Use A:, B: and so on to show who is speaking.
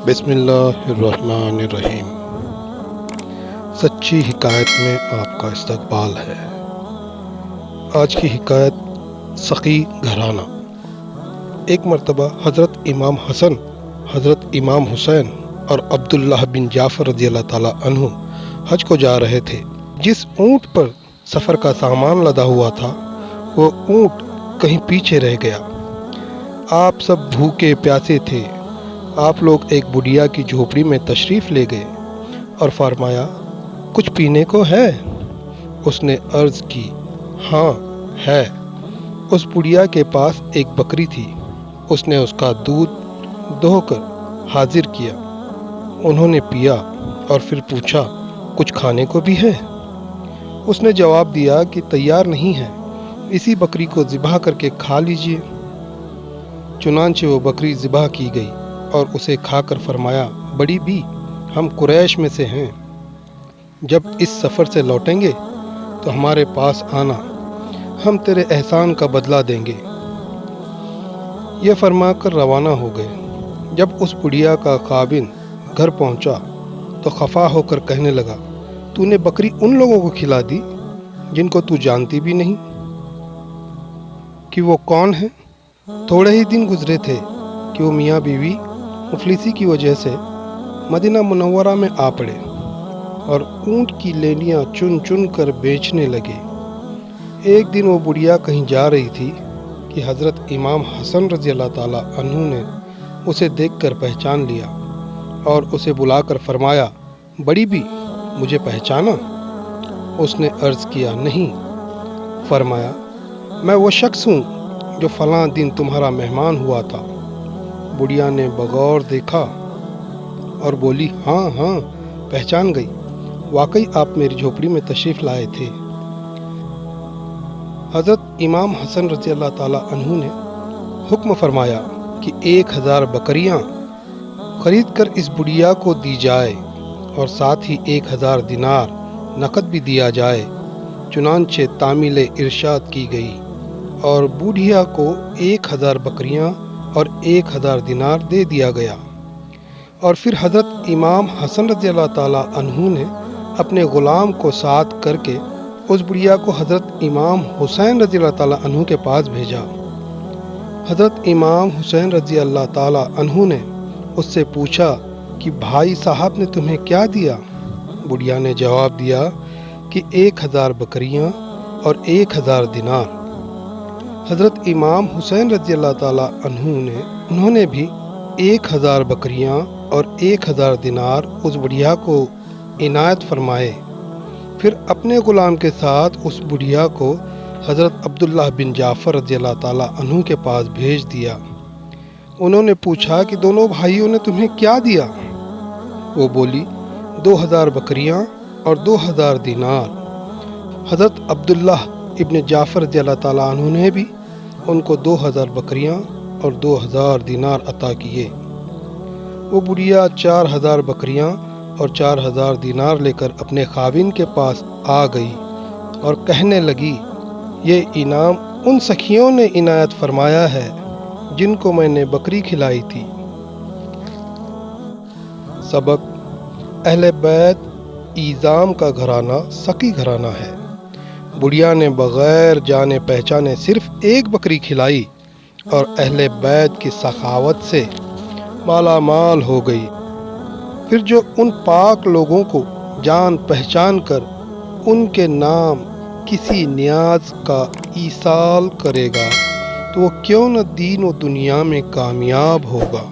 A: بسم اللہ الرحمن الرحیم۔ سچی حکایت میں آپ کا استقبال ہے۔ آج کی حکایت سخی گھرانہ۔ ایک مرتبہ حضرت امام حسن، حضرت امام حسین اور عبداللہ بن جعفر رضی اللہ تعالیٰ عنہ حج کو جا رہے تھے۔ جس اونٹ پر سفر کا سامان لدا ہوا تھا وہ اونٹ کہیں پیچھے رہ گیا۔ آپ سب بھوکے پیاسے تھے۔ آپ لوگ ایک بڑھیا کی جھوپڑی میں تشریف لے گئے اور فرمایا، کچھ پینے کو ہے؟ اس نے عرض کی، ہاں ہے۔ اس بڑھیا کے پاس ایک بکری تھی۔ اس نے اس کا دودھ دوہ کر حاضر کیا۔ انہوں نے پیا اور پھر پوچھا، کچھ کھانے کو بھی ہے؟ اس نے جواب دیا کہ تیار نہیں ہے، اسی بکری کو ذبح کر کے کھا لیجئے۔ چنانچہ وہ بکری ذبح کی گئی اور اسے کھا کر فرمایا، بڑی بی، ہم قریش میں سے ہیں، جب اس سفر سے لوٹیں گے تو ہمارے پاس آنا، ہم تیرے احسان کا بدلہ دیں گے۔ یہ فرما کر روانہ ہو گئے۔ جب اس بڑھیا کا خاوند گھر پہنچا تو خفا ہو کر کہنے لگا، تو نے بکری ان لوگوں کو کھلا دی جن کو تو جانتی بھی نہیں کہ وہ کون ہیں۔ تھوڑے ہی دن گزرے تھے کہ وہ میاں بیوی مفلسی کی وجہ سے مدینہ منورہ میں آ پڑے اور اونٹ کی لینڈیاں چن چن کر بیچنے لگے۔ ایک دن وہ بڑھیا کہیں جا رہی تھی کہ حضرت امام حسن رضی اللہ تعالیٰ عنہ نے اسے دیکھ کر پہچان لیا اور اسے بلا کر فرمایا، بڑی بھی مجھے پہچانا؟ اس نے عرض کیا، نہیں۔ فرمایا، میں وہ شخص ہوں جو فلاں دن تمہارا مہمان ہوا تھا۔ بڑھیا نے بغور دیکھا اور بولی، ہاں ہاں پہچان گئی، واقعی آپ میری جھوپڑی میں تشریف لائے تھے۔ حضرت امام حسن رضی اللہ تعالیٰ عنہ نے حکم فرمایا کہ 1000 بکریاں خرید کر اس بڑھیا کو دی جائے اور ساتھ ہی 1000 دینار نقد بھی دیا جائے۔ چنانچہ تعمیل ارشاد کی گئی اور بوڑھیا کو 1000 بکریاں اور 1000 دینار دے دیا گیا۔ اور پھر حضرت امام حسن رضی اللہ تعالیٰ عنہ نے اپنے غلام کو ساتھ کر کے اس بڑھیا کو حضرت امام حسین رضی اللہ تعالیٰ عنہ کے پاس بھیجا۔ حضرت امام حسین رضی اللہ تعالیٰ عنہ نے اس سے پوچھا کہ بھائی صاحب نے تمہیں کیا دیا؟ بڑھیا نے جواب دیا کہ 1000 بکریاں اور 1000 دینار۔ حضرت امام حسین رضی اللہ تعالیٰ عنہ انہوں نے بھی 1000 بکریاں اور 1000 دینار اس بڑھیا کو عنایت فرمائے۔ پھر اپنے غلام کے ساتھ اس بڑھیا کو حضرت عبداللہ بن جعفر رضی اللہ تعالیٰ عنہ کے پاس بھیج دیا۔ انہوں نے پوچھا کہ دونوں بھائیوں نے تمہیں کیا دیا؟ وہ بولی، 2000 بکریاں اور 2000 دینار۔ حضرت عبداللہ ابن جعفر رضی اللہ تعالیٰ عنہ نے بھی ان کو 2000 بکریاں اور 2000 دینار عطا کیے۔ وہ بڑھیا 4000 بکریاں اور 4000 دینار لے کر اپنے خاوند کے پاس آ گئی اور کہنے لگی، یہ انعام ان سخیوں نے عنایت فرمایا ہے جن کو میں نے بکری کھلائی تھی۔ سبق: اہل بیت اعظام کا گھرانہ سخی گھرانہ ہے۔ بڑھیا نے بغیر جانے پہچانے صرف ایک بکری کھلائی اور اہل بیت کی سخاوت سے مالا مال ہو گئی۔ پھر جو ان پاک لوگوں کو جان پہچان کر ان کے نام کسی نیاز کا ایصال کرے گا تو وہ کیوں نہ دین و دنیا میں کامیاب ہوگا۔